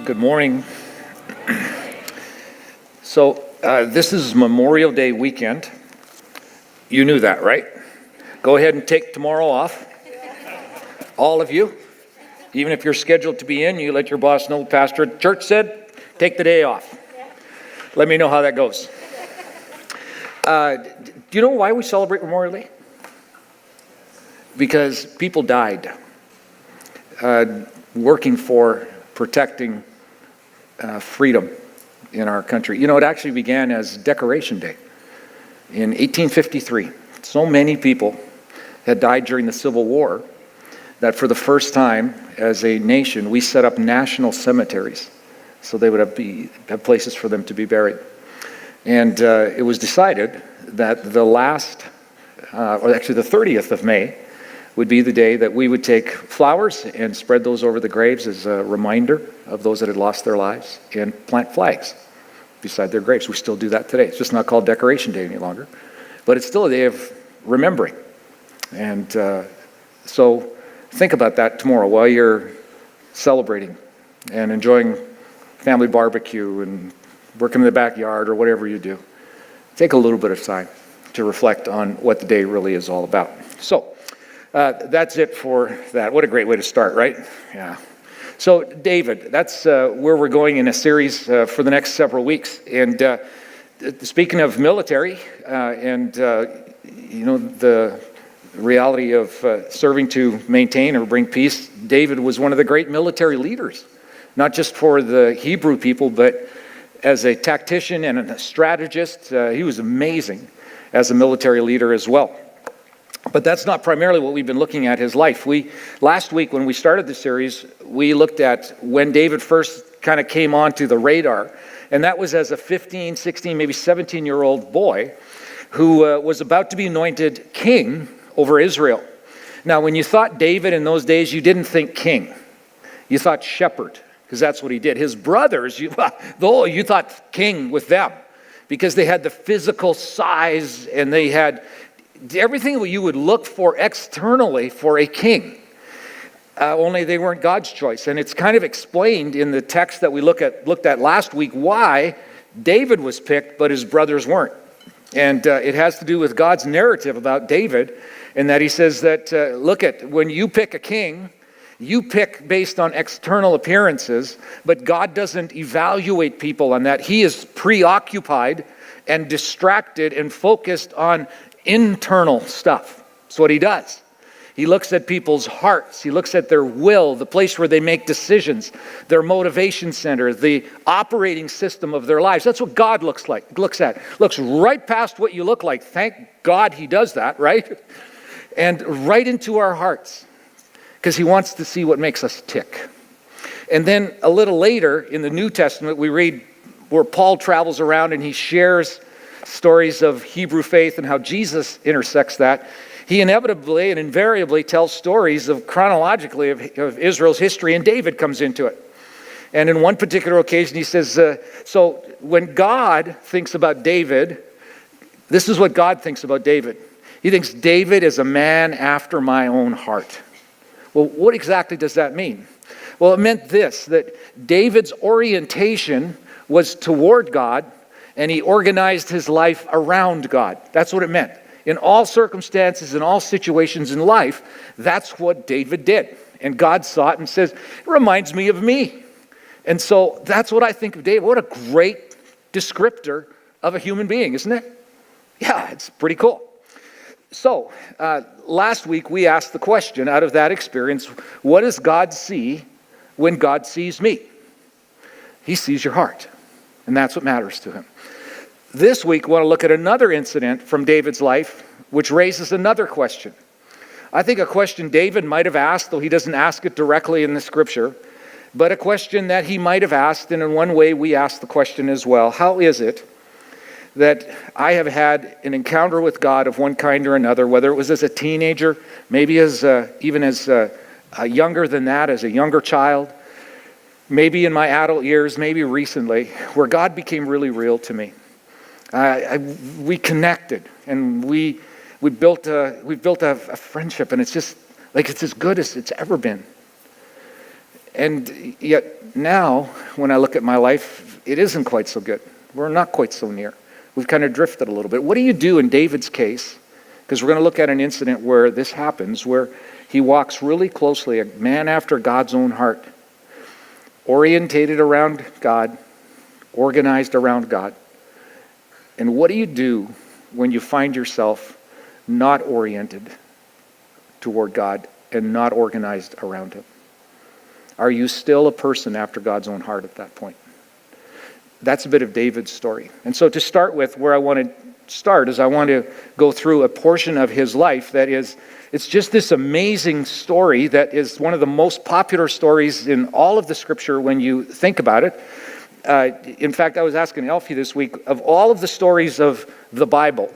Good morning. This is Memorial Day weekend. You knew that, right? Go ahead and take tomorrow off. All of you. Even if you're scheduled to be in, you let your boss know, Pastor at church said, take the day off. Let me know how that goes. Do you know why we celebrate Memorial Day? Because people died working for protecting freedom in our country. You know, it actually began as Decoration Day in 1853. So many people had died during the Civil War that for the first time as a nation, we set up national cemeteries so they would have places for them to be buried. And it was decided that the 30th of May, would be the day that we would take flowers and spread those over the graves as a reminder of those that had lost their lives and plant flags beside their graves. We still do that today. It's just not called Decoration Day any longer, but it's still a day of remembering. And so think about that tomorrow while you're celebrating and enjoying family barbecue and working in the backyard or whatever you do. Take a little bit of time to reflect on what the day really is all about. So that's it for that. What a great way to start, right? Yeah. So David, that's where we're going in a series for the next several weeks. And speaking of military and the reality of serving to maintain or bring peace, David was one of the great military leaders, not just for the Hebrew people, but as a tactician and a strategist. He was amazing as a military leader as well. But that's not primarily what we've been looking at his life. Last week when we started the series, we looked at when David first kind of came onto the radar, and that was as a 15, 16, maybe 17-year-old boy who was about to be anointed king over Israel. Now, when you thought David in those days, you didn't think king. You thought shepherd, because that's what he did. His brothers, you thought king with them, because they had the physical size and they had everything you would look for externally for a king, only they weren't God's choice. And it's kind of explained in the text that we looked at last week why David was picked, but his brothers weren't. And it has to do with God's narrative about David, in that he says that, when you pick a king, you pick based on external appearances, but God doesn't evaluate people on that. He is preoccupied and distracted and focused on internal stuff. That's what he does. He looks at people's hearts. He looks at their will, the place where they make decisions, their motivation center, the operating system of their lives. That's what God looks right past what you look like. Thank God he does that, right? And right into our hearts, because he wants to see what makes us tick. And then a little later in the New Testament, we read where Paul travels around and he shares stories of Hebrew faith and how Jesus intersects that. He inevitably and invariably tells stories chronologically of Israel's history, and David comes into it. And in one particular occasion, he says, so when God thinks about David, this is what God thinks about David. He thinks David is a man after my own heart. Well, what exactly does that mean? Well, it meant this, that David's orientation was toward God, and he organized his life around God. That's what it meant. In all circumstances, in all situations in life, that's what David did. And God saw it and says, it reminds me of me. And so that's what I think of David. What a great descriptor of a human being, isn't it? Yeah, it's pretty cool. So last week we asked the question out of that experience, what does God see when God sees me? He sees your heart. And that's what matters to him. This week, we want to look at another incident from David's life, which raises another question. I think a question David might have asked, though he doesn't ask it directly in the scripture, but a question that he might have asked, and in one way we ask the question as well. How is it that I have had an encounter with God of one kind or another, whether it was as a teenager, maybe even as younger than that, as a younger child, maybe in my adult years, maybe recently, where God became really real to me. We connected, and we built a friendship, and it's just like it's as good as it's ever been. And yet now, when I look at my life, it isn't quite so good. We're not quite so near. We've kind of drifted a little bit. What do you do in David's case? Because we're going to look at an incident where this happens, where he walks really closely, a man after God's own heart, orientated around God, organized around God. And what do you do when you find yourself not oriented toward God and not organized around Him? Are you still a person after God's own heart at that point? That's a bit of David's story. And so to start with, where I want to start is I want to go through a portion of his life that is, it's just this amazing story that is one of the most popular stories in all of the Scripture when you think about it. In fact, I was asking Elfie this week, of all of the stories of the Bible,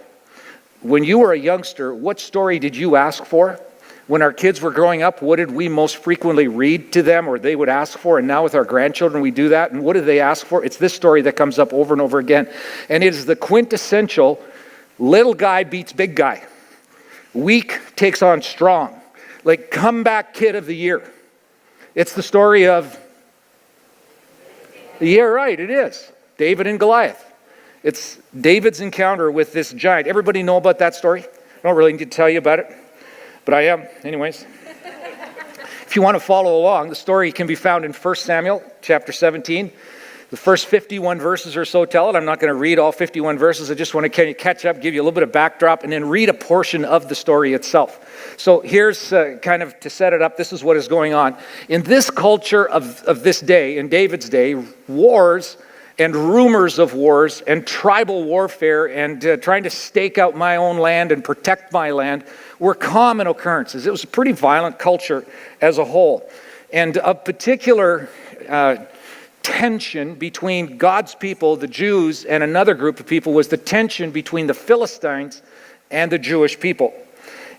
when you were a youngster, what story did you ask for? When our kids were growing up, what did we most frequently read to them or they would ask for? And now with our grandchildren, we do that. And what do they ask for? It's this story that comes up over and over again. And it is the quintessential little guy beats big guy. Weak takes on strong. Like comeback kid of the year. It's the story of, yeah, right, it is. David and Goliath. It's David's encounter with this giant. Everybody know about that story? I don't really need to tell you about it. But I am, anyways. If you want to follow along, the story can be found in 1 Samuel chapter 17. The first 51 verses or so tell it. I'm not going to read all 51 verses. I just want to catch up, give you a little bit of backdrop, and then read a portion of the story itself. So here's kind of to set it up. This is what is going on. In this culture of this day, in David's day, wars and rumors of wars and tribal warfare and trying to stake out my own land and protect my land were common occurrences. It was a pretty violent culture as a whole. And a particular tension between God's people, the Jews, and another group of people was the tension between the Philistines and the Jewish people.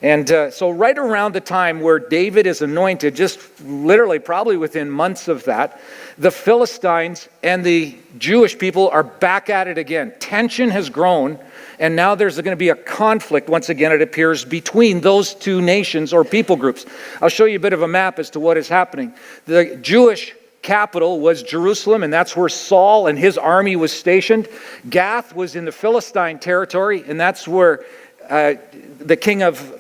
And so right around the time where David is anointed, just literally probably within months of that, the Philistines and the Jewish people are back at it again. Tension has grown, and now there's going to be a conflict, once again it appears, between those two nations or people groups. I'll show you a bit of a map as to what is happening. The Jewish capital was Jerusalem, and that's where Saul and his army was stationed. Gath was in the Philistine territory, and that's where the king of the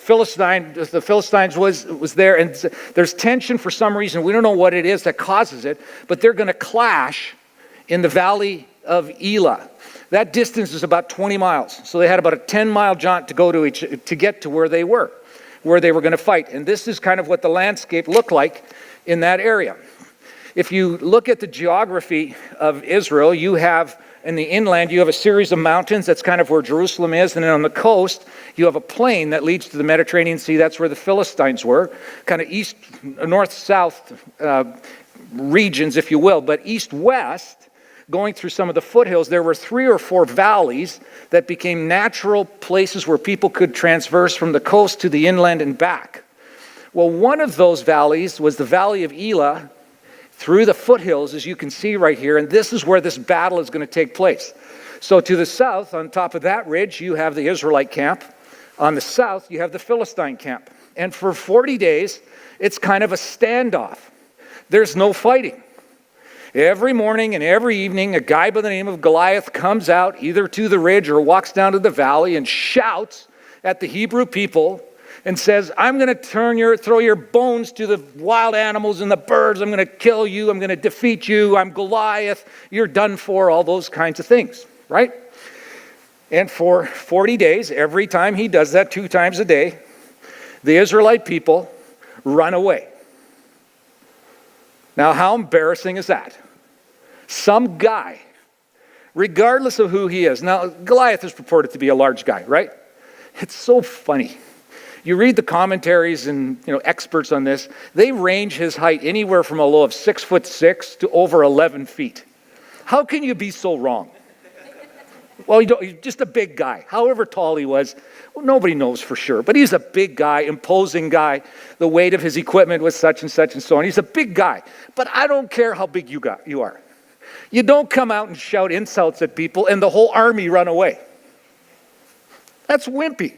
Philistines was there. And there's tension for some reason. We don't know what it is that causes it, but they're going to clash in the valley of Elah. That distance is about 20 miles. So they had about a 10-mile jaunt to go to get to where they were going to fight. And this is kind of what the landscape looked like in that area. If you look at the geography of Israel, you have in the inland, you have a series of mountains. That's kind of where Jerusalem is. And then on the coast, you have a plain that leads to the Mediterranean Sea. That's where the Philistines were. Kind of east, north-south regions, if you will. But east-west, going through some of the foothills, there were 3 or 4 valleys that became natural places where people could transverse from the coast to the inland and back. Well, one of those valleys was the Valley of Elah, through the foothills, as you can see right here, and this is where this battle is going to take place. So to the south, on top of that ridge, you have the Israelite camp. On the south, you have the Philistine camp. And for 40 days, it's kind of a standoff. There's no fighting. Every morning and every evening, a guy by the name of Goliath comes out either to the ridge or walks down to the valley and shouts at the Hebrew people and says, I'm going to throw your bones to the wild animals and the birds. I'm going to kill you. I'm going to defeat you. I'm Goliath. You're done for. All those kinds of things, right? And for 40 days, every time he does that 2 times a day, the Israelite people run away. Now, how embarrassing is that? Some guy, regardless of who he is. Now, Goliath is purported to be a large guy, right? It's so funny. You read the commentaries and experts on this, they range his height anywhere from a low of 6'6" to over 11 feet. How can you be so wrong? Well, he's just a big guy. However tall he was, well, nobody knows for sure. But he's a big guy, imposing guy. The weight of his equipment was such and such and so on. He's a big guy. But I don't care how big you are. You don't come out and shout insults at people and the whole army run away. That's wimpy.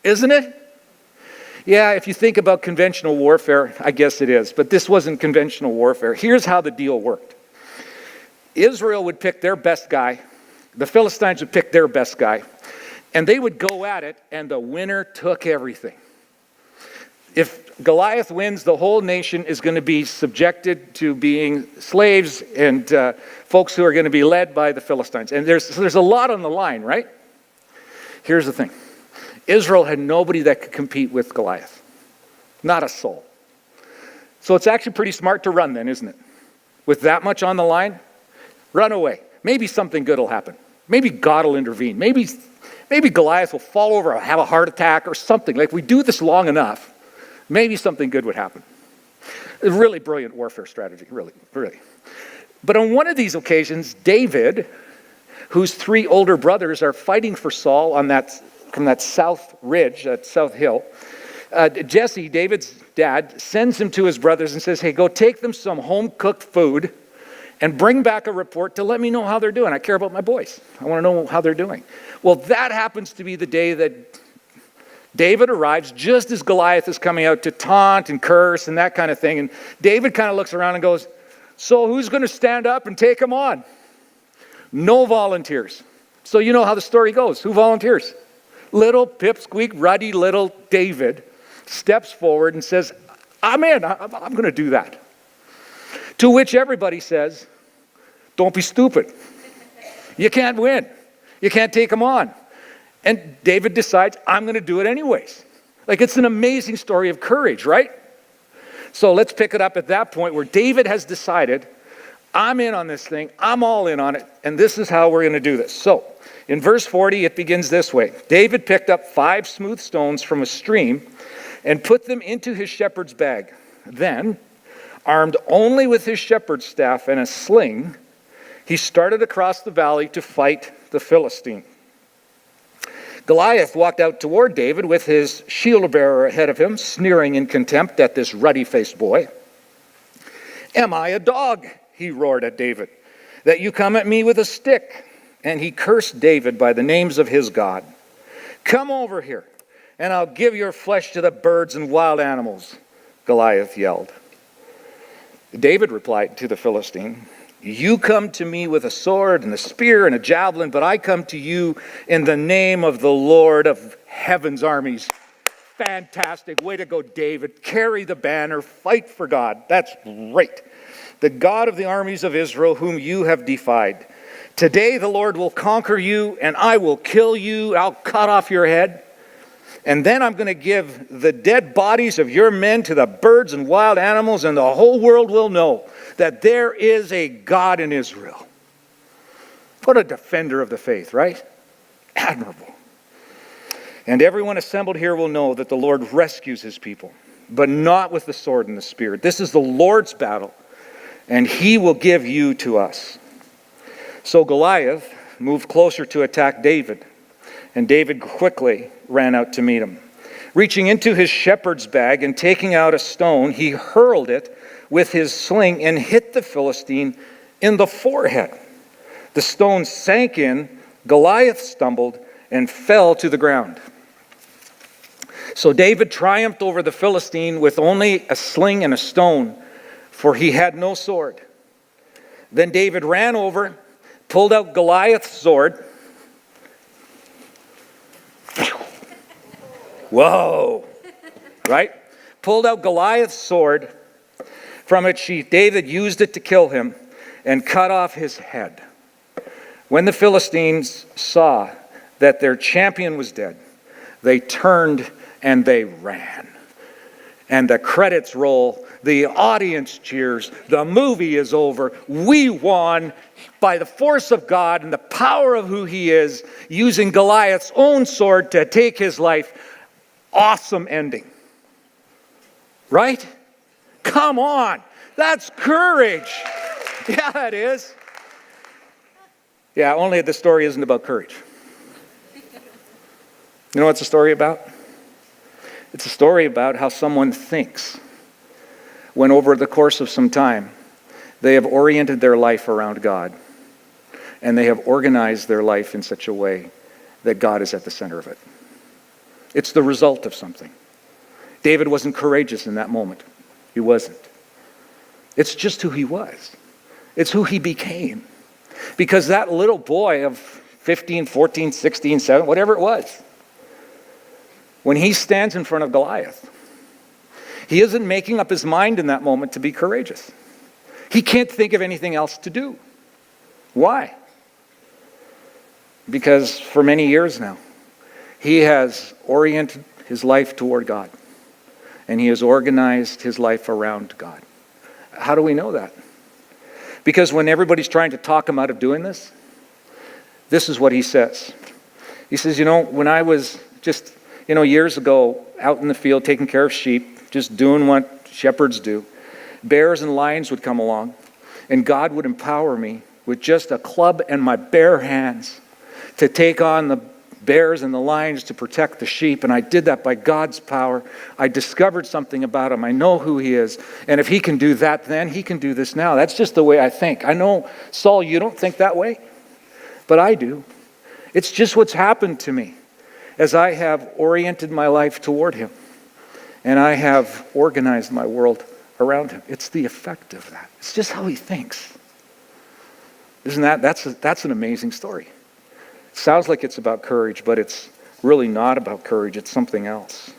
Isn't it? Yeah, if you think about conventional warfare, I guess it is, but this wasn't conventional warfare. Here's how the deal worked. Israel would pick their best guy, the Philistines would pick their best guy, and they would go at it, and the winner took everything. If Goliath wins, the whole nation is going to be subjected to being slaves and folks who are going to be led by the Philistines. And there's a lot on the line, right? Here's the thing. Israel had nobody that could compete with Goliath. Not a soul. So it's actually pretty smart to run then, isn't it? With that much on the line, run away. Maybe something good will happen. Maybe God will intervene. Maybe Goliath will fall over or have a heart attack or something. Like, we do this long enough, maybe something good would happen. A really brilliant warfare strategy, really, really. But on one of these occasions, David, whose 3 older brothers are fighting for Saul from that south ridge, that south hill, Jesse, David's dad, sends him to his brothers and says, hey, go take them some home-cooked food and bring back a report to let me know how they're doing. I care about my boys. I want to know how they're doing. Well, that happens to be the day that David arrives just as Goliath is coming out to taunt and curse and that kind of thing. And David kind of looks around and goes, so who's going to stand up and take him on? No volunteers. So you know how the story goes. Who volunteers? Little pipsqueak, ruddy little David steps forward and says, I'm in. I'm going to do that. To which everybody says, don't be stupid. You can't win. You can't take him on. And David decides, I'm going to do it anyways. Like, it's an amazing story of courage, right? So let's pick it up at that point where David has decided, I'm in on this thing. I'm all in on it. And this is how we're going to do this. So in verse 40, it begins this way. David picked up 5 smooth stones from a stream and put them into his shepherd's bag. Then, armed only with his shepherd's staff and a sling, he started across the valley to fight the Philistine. Goliath walked out toward David with his shield bearer ahead of him, sneering in contempt at this ruddy-faced boy. Am I a dog, he roared at David, that you come at me with a stick? And he cursed David by the names of his God. Come over here, and I'll give your flesh to the birds and wild animals, Goliath yelled. David replied to the Philistine, you come to me with a sword and a spear and a javelin, but I come to you in the name of the Lord of heaven's armies. Fantastic. Way to go, David. Carry the banner. Fight for God. That's great. The God of the armies of Israel, whom you have defied. Today the Lord will conquer you, and I will kill you. I'll cut off your head. And then I'm going to give the dead bodies of your men to the birds and wild animals, and the whole world will know that there is a God in Israel. What a defender of the faith, right? Admirable. And everyone assembled here will know that the Lord rescues his people, but not with the sword and the spear. This is the Lord's battle, and he will give you to us. So Goliath moved closer to attack David, and David quickly ran out to meet him. Reaching into his shepherd's bag and taking out a stone, he hurled it with his sling and hit the Philistine in the forehead. The stone sank in, Goliath stumbled and fell to the ground. So David triumphed over the Philistine with only a sling and a stone, for he had no sword. Then David ran over, pulled out Goliath's sword. Whoa, right? Pulled out Goliath's sword from its sheath. David used it to kill him and cut off his head. When the Philistines saw that their champion was dead, they turned and they ran. And the credits roll, the audience cheers, the movie is over, we won by the force of God and the power of who he is, using Goliath's own sword to take his life. Awesome ending. Right? Come on. That's courage. Yeah, it is. Yeah, only the story isn't about courage. You know what's the story about? It's a story about how someone thinks when over the course of some time they have oriented their life around God and they have organized their life in such a way that God is at the center of it. It's the result of something. David wasn't courageous in that moment. He wasn't. It's just who he was. It's who he became. Because that little boy of 15, 14, 16, 17, whatever it was, when he stands in front of Goliath, he isn't making up his mind in that moment to be courageous. He can't think of anything else to do. Why? Because for many years now, he has oriented his life toward God. And he has organized his life around God. How do we know that? Because when everybody's trying to talk him out of doing this, this is what he says. He says, when I was just, years ago out in the field taking care of sheep, just doing what shepherds do, bears and lions would come along, and God would empower me with just a club and my bare hands to take on the bears and the lions to protect the sheep. And I did that by God's power. I discovered something about him. I know who he is. And if he can do that then, he can do this now. That's just the way I think. I know, Saul, you don't think that way, but I do. It's just what's happened to me as I have oriented my life toward him. And I have organized my world around him. It's the effect of that. It's just how he thinks. Isn't that's an amazing story. It sounds like it's about courage, but it's really not about courage. It's something else.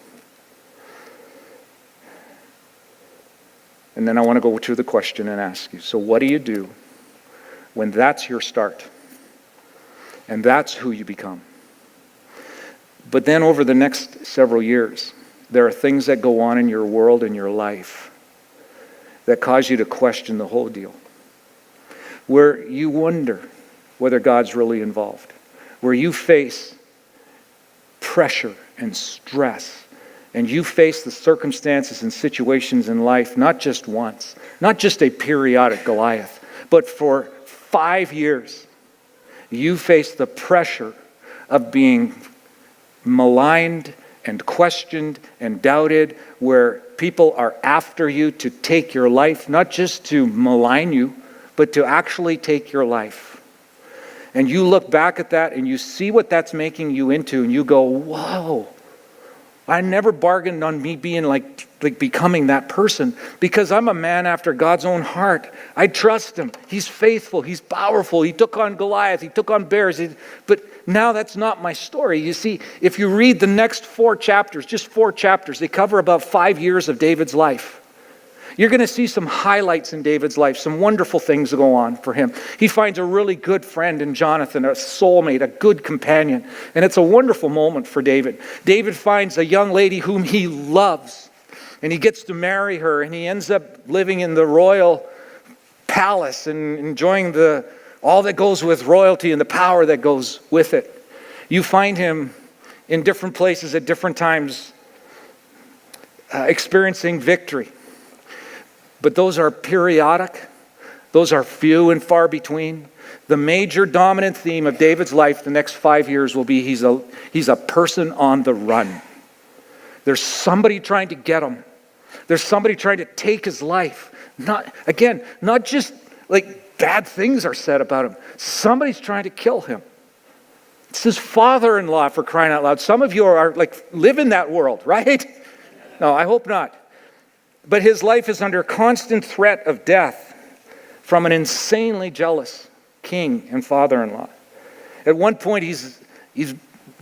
And then I want to go to the question and ask you, so what do you do when that's your start? And that's who you become? But then over the next several years, there are things that go on in your world and your life that cause you to question the whole deal. Where you wonder whether God's really involved. Where you face pressure and stress. And you face the circumstances and situations in life, not just once, not just a periodic Goliath, but for 5 years. You face the pressure of being maligned and questioned and doubted, where people are after you to take your life, not just to malign you, but to actually take your life. And you look back at that and you see what that's making you into, and you go, whoa, I never bargained on me being like becoming that person, because I'm a man after God's own heart. I trust him. He's faithful. He's powerful. He took on Goliath. He took on bears. But now that's not my story. You see, if you read the next 4 chapters, just 4 chapters, they cover about 5 years of David's life. You're going to see some highlights in David's life, some wonderful things go on for him. He finds a really good friend in Jonathan, a soulmate, a good companion. And it's a wonderful moment for David. David finds a young lady whom he loves, and he gets to marry her, and he ends up living in the royal palace and enjoying all that goes with royalty and the power that goes with it. You find him in different places at different times, experiencing victory. But those are periodic. Those are few and far between. The major dominant theme of David's life the next 5 years will be he's a person on the run. There's somebody trying to get him. There's somebody trying to take his life. Not just like bad things are said about him. Somebody's trying to kill him. It's his father-in-law, for crying out loud. Some of you are live in that world, right? No, I hope not. But his life is under constant threat of death from an insanely jealous king and father-in-law. At one point, he's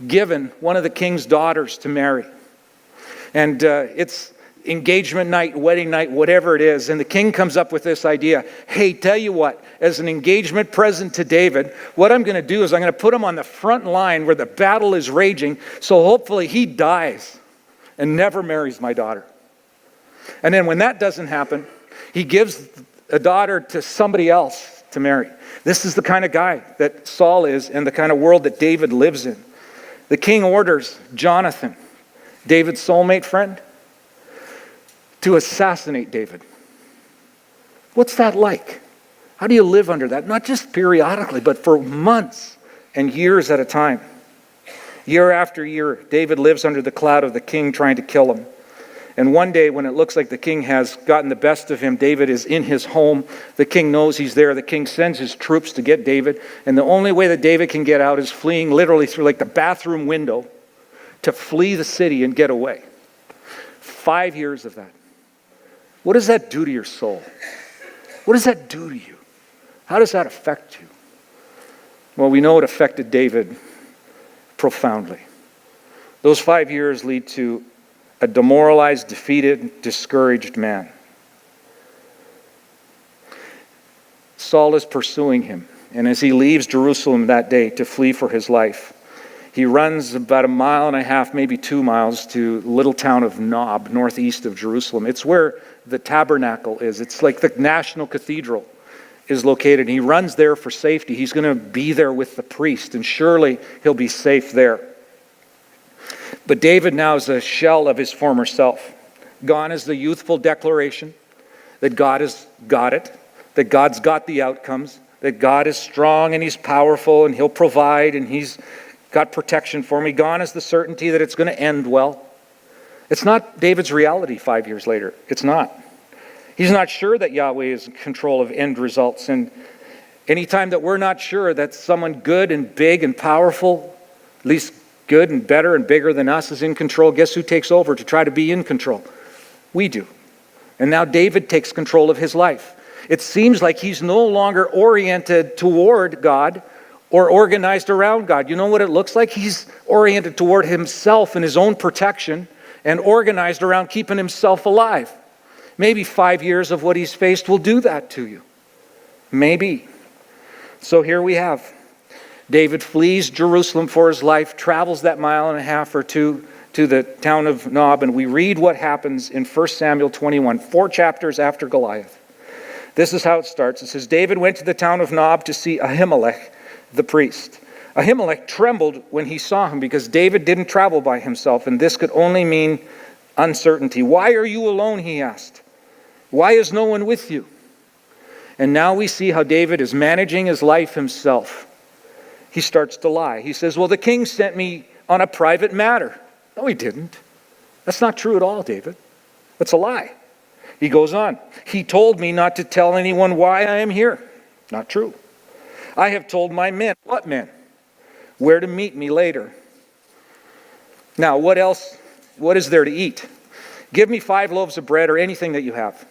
given one of the king's daughters to marry. And it's engagement night, wedding night, whatever it is. And the king comes up with this idea. Hey, tell you what, as an engagement present to David, what I'm going to do is I'm going to put him on the front line where the battle is raging, so hopefully he dies and never marries my daughter. And then when that doesn't happen, he gives a daughter to somebody else to marry. This is the kind of guy that Saul is and the kind of world that David lives in. The king orders Jonathan, David's soulmate friend, to assassinate David. What's that like? How do you live under that? Not just periodically, but for months and years at a time. Year after year, David lives under the cloud of the king trying to kill him. And one day when it looks like the king has gotten the best of him, David is in his home. The king knows he's there. The king sends his troops to get David. And the only way that David can get out is fleeing literally through the bathroom window to flee the city and get away. 5 years of that. What does that do to your soul? What does that do to you? How does that affect you? Well, we know it affected David profoundly. Those 5 years lead to a demoralized, defeated, discouraged man. Saul is pursuing him, and as he leaves Jerusalem that day to flee for his life, he runs about 1.5 miles, maybe 2 miles, to the little town of Nob, northeast of Jerusalem. It's where the tabernacle is. It's like the national cathedral is located. He runs there for safety. He's going to be there with the priest, and surely he'll be safe there. But David now is a shell of his former self. Gone is the youthful declaration that God has got it, that God's got the outcomes, that God is strong and he's powerful and he'll provide and he's got protection for me. Gone is the certainty that it's going to end well. It's not David's reality 5 years later. It's not. He's not sure that Yahweh is in control of end results. And anytime that we're not sure that someone good and big and powerful, at least good and better and bigger than us, is in control, guess who takes over to try to be in control? We do. And now David takes control of his life. It seems like he's no longer oriented toward God or organized around God. You know what it looks like? He's oriented toward himself and his own protection and organized around keeping himself alive. Maybe 5 years of what he's faced will do that to you. Maybe. So here we have David flees Jerusalem for his life, travels that 1.5 miles or 2 to the town of Nob, and we read what happens in 1 Samuel 21, 4 chapters after Goliath. This is how it starts. It says, David went to the town of Nob to see Ahimelech, the priest. Ahimelech trembled when he saw him because David didn't travel by himself, and this could only mean uncertainty. Why are you alone, he asked. Why is no one with you? And now we see how David is managing his life himself. He starts to lie. He says, well, the king sent me on a private matter. No, he didn't. That's not true at all, David. That's a lie. He goes on. He told me not to tell anyone why I am here. Not true. I have told my men. What men? Where to meet me later. Now, what else? What is there to eat? Give me 5 loaves of bread or anything that you have.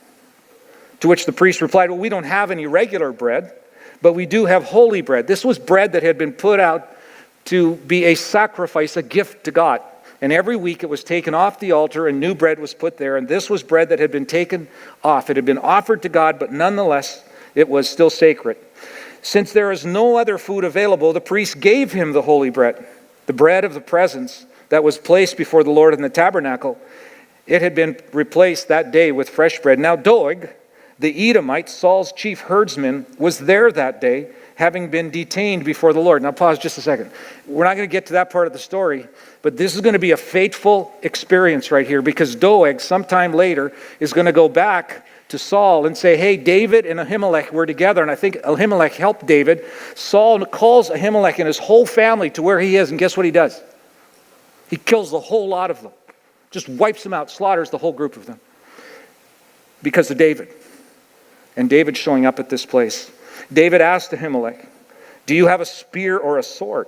To which the priest replied, well, we don't have any regular bread, but we do have holy bread. This was bread that had been put out to be a sacrifice, a gift to God. And every week it was taken off the altar and new bread was put there. And this was bread that had been taken off. It had been offered to God, but nonetheless, it was still sacred. Since there is no other food available, the priest gave him the holy bread, the bread of the presence that was placed before the Lord in the tabernacle. It had been replaced that day with fresh bread. Now Doeg, the Edomite, Saul's chief herdsman, was there that day, having been detained before the Lord. Now pause just a second. We're not going to get to that part of the story, but this is going to be a fateful experience right here, because Doeg, sometime later, is going to go back to Saul and say, hey, David and Ahimelech were together, and I think Ahimelech helped David. Saul calls Ahimelech and his whole family to where he is, and guess what he does? He kills the whole lot of them. Just wipes them out, slaughters the whole group of them. Because of David. And David showing up at this place. David asked Ahimelech, do you have a spear or a sword?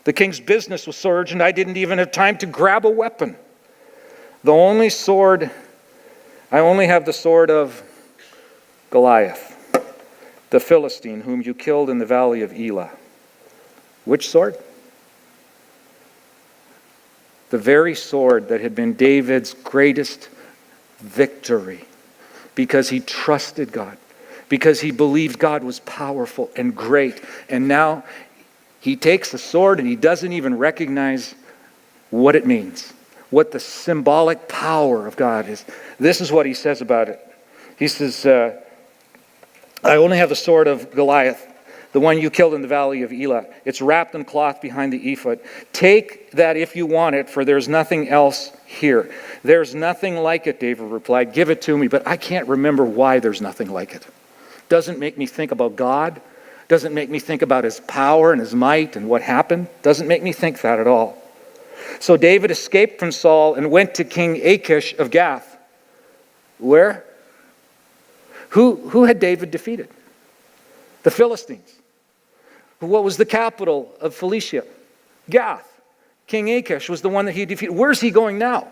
The king's business was so urgent, I didn't even have time to grab a weapon. I only have the sword of Goliath, the Philistine, whom you killed in the valley of Elah. Which sword? The very sword that had been David's greatest victory, because he trusted God, because he believed God was powerful and great. And now he takes the sword and he doesn't even recognize what it means, what the symbolic power of God is. This is what he says about it. He says, I only have the sword of Goliath, the one you killed in the valley of Elah. It's wrapped in cloth behind the ephod. Take that if you want it, for there's nothing else here. There's nothing like it, David replied. Give it to me, but I can't remember why there's nothing like it. Doesn't make me think about God. Doesn't make me think about his power and his might and what happened. Doesn't make me think that at all. So David escaped from Saul and went to King Achish of Gath. Where? Who had David defeated? The Philistines. What was the capital of Philistia? Gath. King Achish was the one that he defeated. Where's he going now?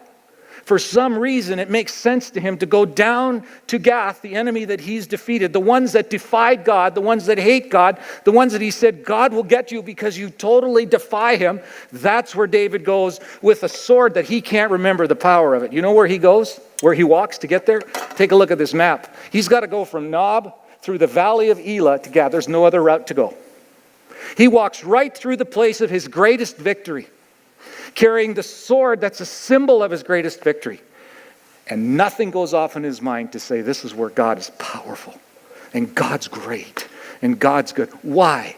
For some reason, it makes sense to him to go down to Gath, the enemy that he's defeated, the ones that defied God, the ones that hate God, the ones that he said, God will get you because you totally defy him. That's where David goes with a sword that he can't remember the power of it. You know where he goes? Where he walks to get there? Take a look at this map. He's got to go from Nob through the valley of Elah to Gath. There's no other route to go. He walks right through the place of his greatest victory, carrying the sword that's a symbol of his greatest victory. And nothing goes off in his mind to say this is where God is powerful and God's great and God's good. Why?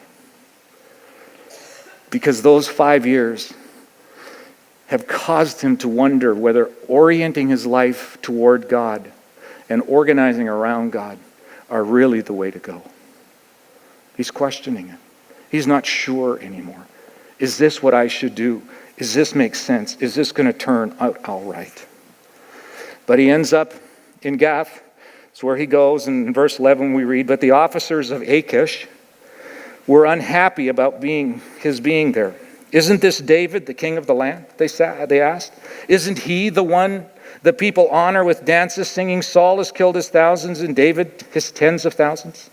Because those 5 years have caused him to wonder whether orienting his life toward God and organizing around God are really the way to go. He's questioning it. He's not sure anymore. Is this what I should do? Does this make sense? Is this going to turn out all right? But he ends up in Gath. It's where he goes. And in verse 11 we read, but the officers of Achish were unhappy about his being there. Isn't this David, the king of the land? They asked. Isn't he the one the people honor with dances, singing, Saul has killed his thousands and David his tens of thousands?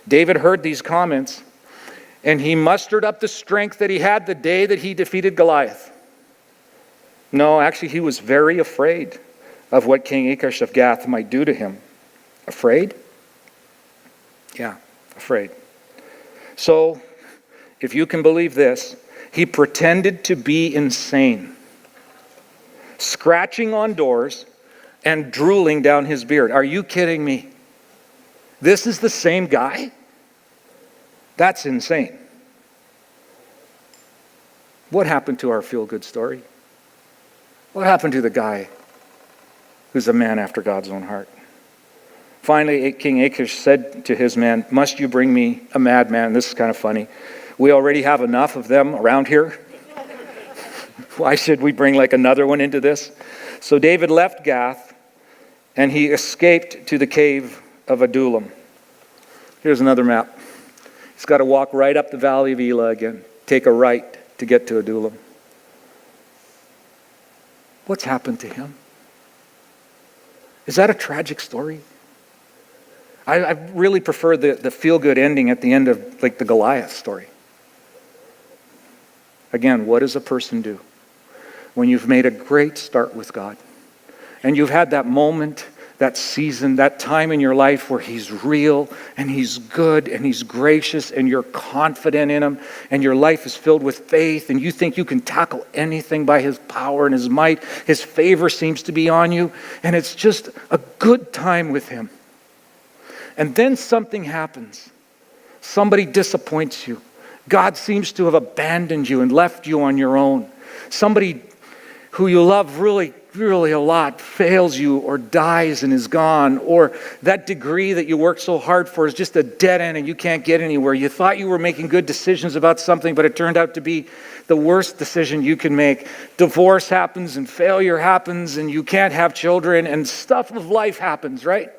David heard these comments, and he mustered up the strength that he had the day that he defeated Goliath. No, actually, he was very afraid of what King Achish of Gath might do to him. Afraid? Yeah, afraid. So, if you can believe this, he pretended to be insane, scratching on doors and drooling down his beard. Are you kidding me? This is the same guy? That's insane. What happened to our feel-good story? What happened to the guy who's a man after God's own heart? Finally, King Achish said to his men, must you bring me a madman? This is kind of funny. We already have enough of them around here. Why should we bring like another one into this? So David left Gath and he escaped to the cave of Adullam. Here's another map. He's got to walk right up the valley of Elah again, take a right to get to Adullam. What's happened to him? Is that a tragic story? I really prefer the feel-good ending at the end of like the Goliath story. Again, what does a person do when you've made a great start with God and you've had that moment, that season, that time in your life where he's real and he's good and he's gracious and you're confident in him and your life is filled with faith and you think you can tackle anything by his power and his might. His favor seems to be on you and it's just a good time with him. And then something happens. Somebody disappoints you. God seems to have abandoned you and left you on your own. Somebody who you love really a lot fails you or dies and is gone, or that degree that you worked so hard for is just a dead end and you can't get anywhere. You thought you were making good decisions about something, but it turned out to be the worst decision you can make. Divorce happens and failure happens and you can't have children and stuff of life happens, right?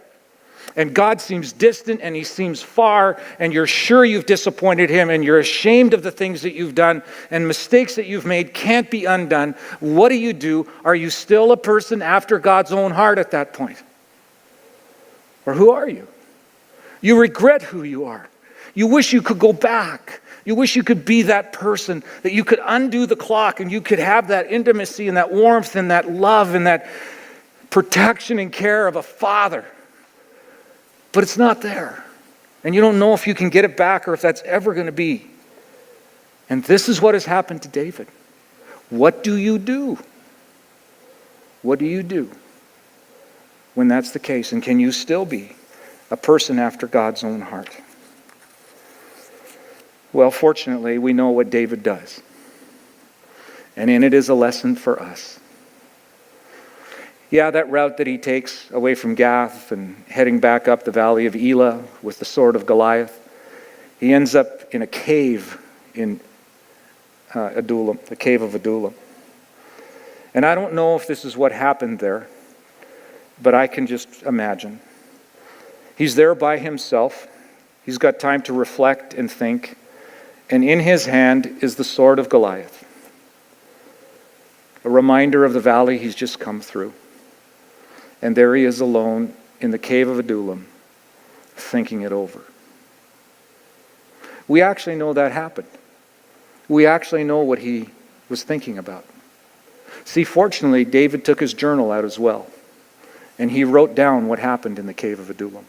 And God seems distant and he seems far and you're sure you've disappointed him and you're ashamed of the things that you've done and mistakes that you've made can't be undone. What do? Are you still a person after God's own heart at that point? Or who are you? You regret who you are. You wish you could go back. You wish you could be that person, that you could undo the clock and you could have that intimacy and that warmth and that love and that protection and care of a father. But it's not there. And you don't know if you can get it back or if that's ever going to be. And this is what has happened to David. What do you do? What do you do when that's the case? And can you still be a person after God's own heart? Well, fortunately, we know what David does. And in it is a lesson for us. Yeah, that route that he takes away from Gath and heading back up the valley of Elah with the sword of Goliath, he ends up in a cave in Adullam, the cave of Adullam. And I don't know if this is what happened there, but I can just imagine. He's there by himself. He's got time to reflect and think. And in his hand is the sword of Goliath. a reminder of the valley he's just come through. And there he is alone in the cave of Adullam, thinking it over. We actually know that happened. We actually know what he was thinking about. See, fortunately, David took his journal out as well, and he wrote down what happened in the cave of Adullam.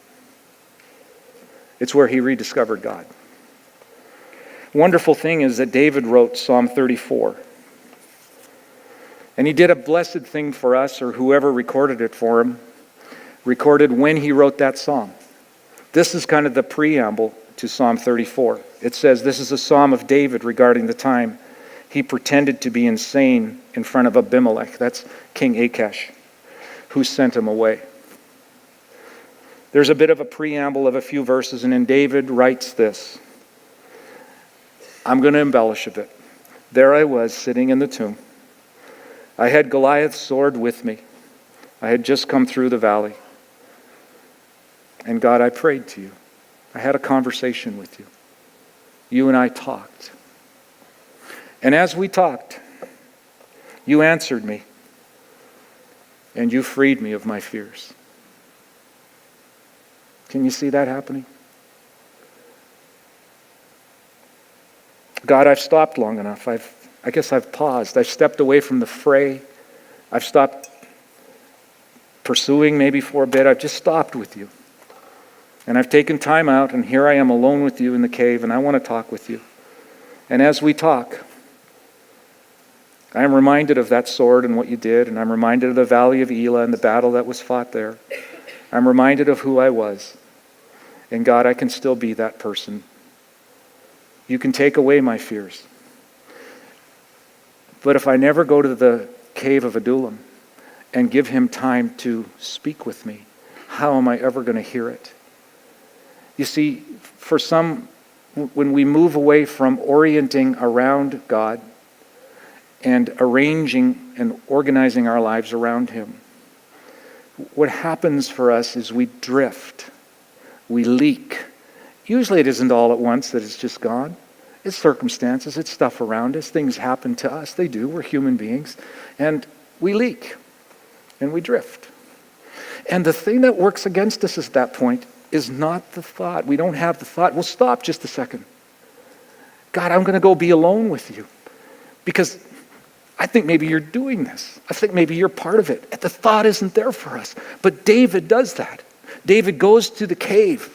It's where he rediscovered God. Wonderful thing is that David wrote Psalm 34. And he did a blessed thing for us, or whoever recorded it for him, recorded when he wrote that psalm. This is kind of the preamble to Psalm 34. It says, this is a psalm of David regarding the time he pretended to be insane in front of Abimelech. That's King Achish, who sent him away. There's a bit of a preamble of a few verses, and then David writes this. I'm going to embellish a bit. There I was, sitting in the tomb. I had Goliath's sword with me. I had just come through the valley. And God, I prayed to you. I had a conversation with you. You and I talked. And as we talked, you answered me. And you freed me of my fears. Can you see that happening? God, I've stopped long enough. I guess I've paused. I've stepped away from the fray. I've stopped pursuing maybe for a bit. I've just stopped with you. And I've taken time out, and here I am alone with you in the cave, and I want to talk with you. And as we talk, I am reminded of that sword and what you did, and I'm reminded of the valley of Elah and the battle that was fought there. I'm reminded of who I was. And God, I can still be that person. You can take away my fears. But if I never go to the cave of Adullam and give him time to speak with me, how am I ever going to hear it? You see, for some, when we move away from orienting around God and arranging and organizing our lives around him, what happens for us is we drift, we leak. Usually it isn't all at once that it's just gone. It's circumstances, it's stuff around us, things happen to us, they do, we're human beings, and we leak, and we drift. And the thing that works against us at that point is not the thought. We don't have the thought, well, stop just a second. God, I'm going to go be alone with you, because I think maybe you're doing this. I think maybe you're part of it. The thought isn't there for us. But David does that. David goes to the cave.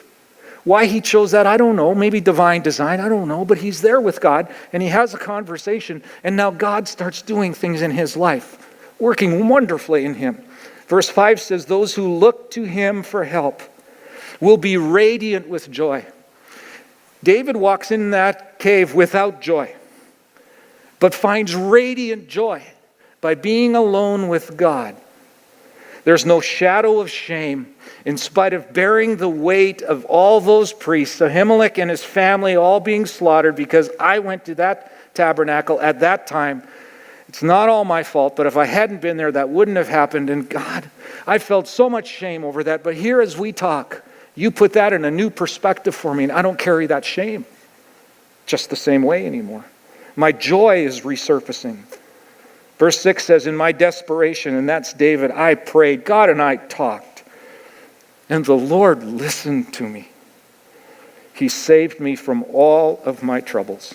Why he chose that, I don't know. Maybe divine design, I don't know. But he's there with God, and he has a conversation, and now God starts doing things in his life, working wonderfully in him. Verse 5 says, those who look to him for help will be radiant with joy. David walks in that cave without joy, but finds radiant joy by being alone with God. There's no shadow of shame in spite of bearing the weight of all those priests, Ahimelech and his family all being slaughtered because I went to that tabernacle at that time. It's not all my fault, but if I hadn't been there, that wouldn't have happened. And God, I felt so much shame over that. But here as we talk, you put that in a new perspective for me, and I don't carry that shame just the same way anymore. My joy is resurfacing. Verse 6 says, in my desperation, and that's David, I prayed, God and I talked, and the Lord listened to me. He saved me from all of my troubles.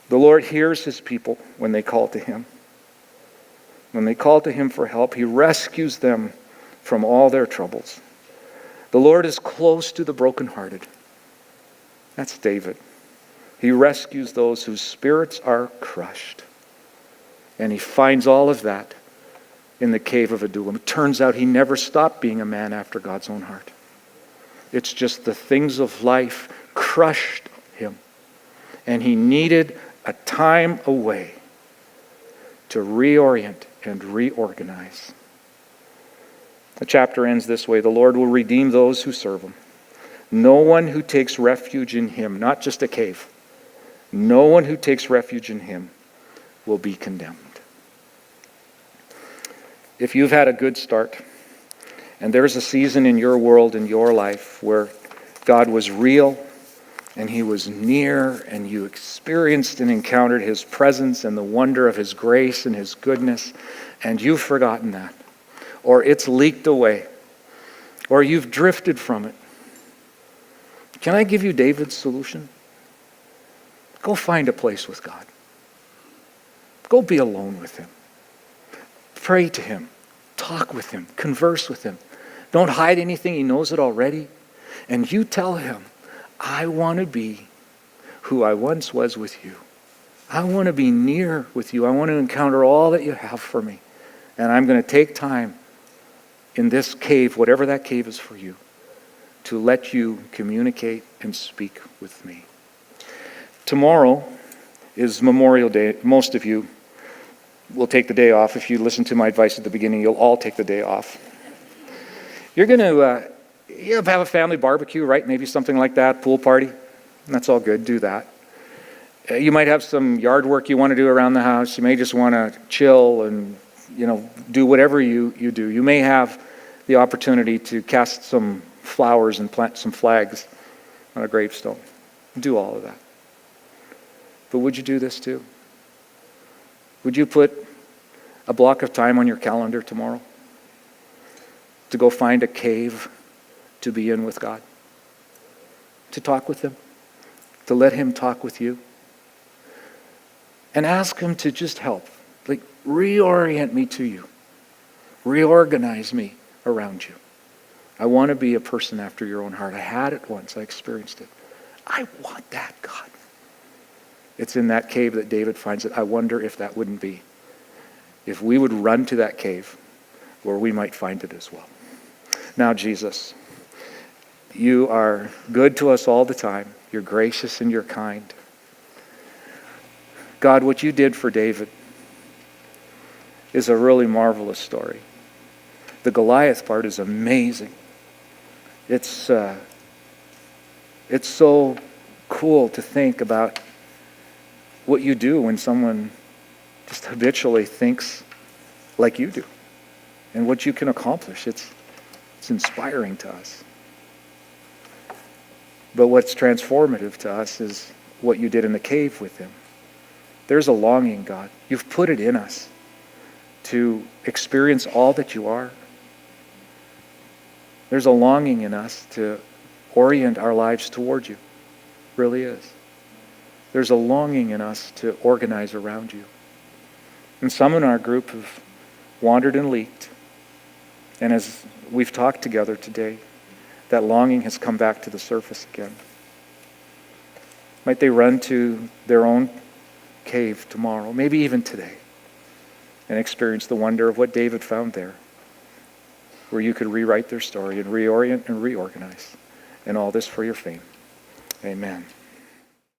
The Lord hears his people when they call to him. When they call to him for help, he rescues them from all their troubles. The Lord is close to the brokenhearted. That's David. He rescues those whose spirits are crushed. And he finds all of that in the cave of Adullam. It turns out he never stopped being a man after God's own heart. It's just the things of life crushed him. And he needed a time away to reorient and reorganize. The chapter ends this way. The Lord will redeem those who serve him. No one who takes refuge in him, not just a cave, no one who takes refuge in him will be condemned. If you've had a good start, and there's a season in your world, in your life, where God was real, and he was near, and you experienced and encountered his presence and the wonder of his grace and his goodness, and you've forgotten that, or it's leaked away, or you've drifted from it. Can I give you David's solution? Go find a place with God. Go be alone with him. Pray to him. Talk with him. Converse with him. Don't hide anything. He knows it already. And you tell him, I want to be who I once was with you. I want to be near with you. I want to encounter all that you have for me. And I'm going to take time in this cave, whatever that cave is for you, to let you communicate and speak with me. Tomorrow is Memorial Day. Most of you will take the day off. If you listen to my advice at the beginning, you'll all take the day off. You're going to have a family barbecue, right? Maybe something like that, pool party. That's all good. Do that. You might have some yard work you want to do around the house. You may just want to chill and, do whatever you do. You may have the opportunity to cast some flowers and plant some flags on a gravestone. Do all of that. But would you do this too? Would you put a block of time on your calendar tomorrow to go find a cave to be in with God? To talk with him? To let him talk with you? And ask him to just help. Like, reorient me to you. Reorganize me around you. I want to be a person after your own heart. I had it once. I experienced it. I want that, God. It's in that cave that David finds it. I wonder if that wouldn't be. If we would run to that cave where we might find it as well. Now, Jesus, you are good to us all the time. You're gracious and you're kind. God, what you did for David is a really marvelous story. The Goliath part is amazing. It's so cool to think about what you do when someone just habitually thinks like you do, and what you can accomplish. It's inspiring to us. But what's transformative to us is what you did in the cave with him. There's a longing, God. You've put it in us to experience all that you are. There's a longing in us to orient our lives toward you. Really is. There's a longing in us to organize around you. And some in our group have wandered and leaked. And as we've talked together today, that longing has come back to the surface again. Might they run to their own cave tomorrow, maybe even today, and experience the wonder of what David found there, where you could rewrite their story and reorient and reorganize, and all this for your fame. Amen.